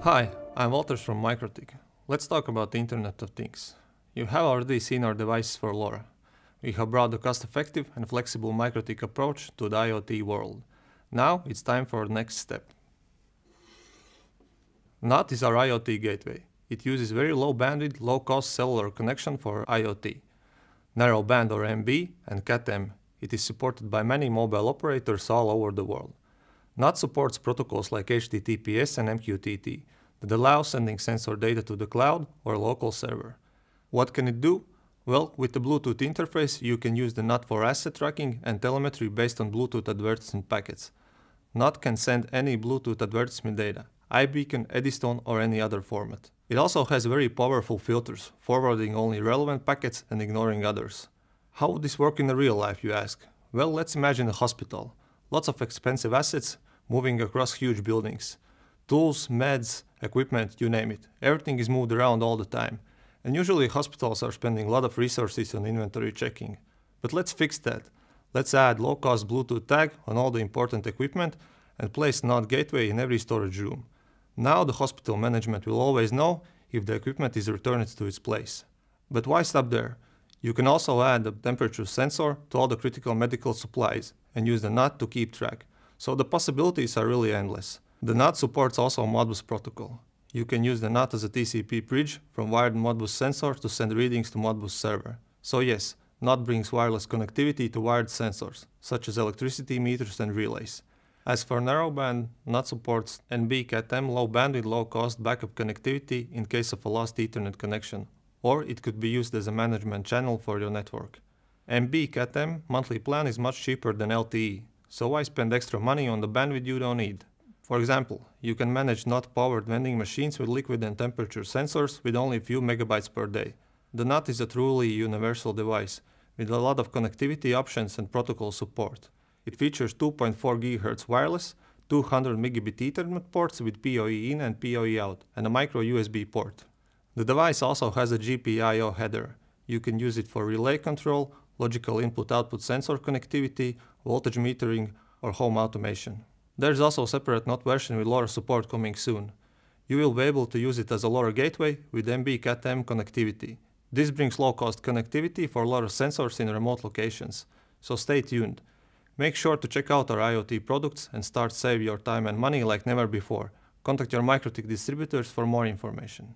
Hi, I'm Walters from MikroTik. Let's talk about the Internet of Things. You have already seen our devices for LoRa. We have brought a cost-effective and flexible MikroTik approach to the IoT world. Now it's time for the next step. NOT is our IoT gateway. It uses very low bandwidth, low-cost cellular connection for IoT. Narrowband or MB and Cat-M. It is supported by many mobile operators all over the world. NOT supports protocols like HTTPS and MQTT that allow sending sensor data to the cloud or local server. What can it do? Well, with the Bluetooth interface, you can use the NOT for asset tracking and telemetry based on Bluetooth advertisement packets. NOT can send any Bluetooth advertisement data, iBeacon, Eddystone or any other format. It also has very powerful filters, forwarding only relevant packets and ignoring others. How would this work in the real life, you ask? Well, let's imagine a hospital. Lots of expensive assets moving across huge buildings. Tools, meds, equipment, you name it. Everything is moved around all the time. And usually hospitals are spending a lot of resources on inventory checking. But let's fix that. Let's add low-cost Bluetooth tag on all the important equipment and place NOT gateway in every storage room. Now the hospital management will always know if the equipment is returned to its place. But why stop there? You can also add a temperature sensor to all the critical medical supplies and use the NOT to keep track. So the possibilities are really endless. The NOT supports also Modbus protocol. You can use the NOT as a TCP bridge from wired Modbus sensor to send readings to Modbus server. So yes, NOT brings wireless connectivity to wired sensors, such as electricity meters and relays. As for narrowband, NOT supports NB Cat-M low bandwidth, low cost backup connectivity in case of a lost Ethernet connection, or it could be used as a management channel for your network. MB Cat-M monthly plan is much cheaper than LTE, so why spend extra money on the bandwidth you don't need? For example, you can manage NOT-powered vending machines with liquid and temperature sensors with only a few megabytes per day. The NOT is a truly universal device, with a lot of connectivity options and protocol support. It features 2.4 GHz wireless, 200 megabit Ethernet ports with PoE in and PoE out, and a micro USB port. The device also has a GPIO header. You can use it for relay control, logical input-output sensor connectivity, voltage metering, or home automation. There's also a separate NOT version with LoRa support coming soon. You will be able to use it as a LoRa gateway with MB Cat-M connectivity. This brings low-cost connectivity for LoRa sensors in remote locations, so stay tuned. Make sure to check out our IoT products and start save your time and money like never before. Contact your MikroTik distributors for more information.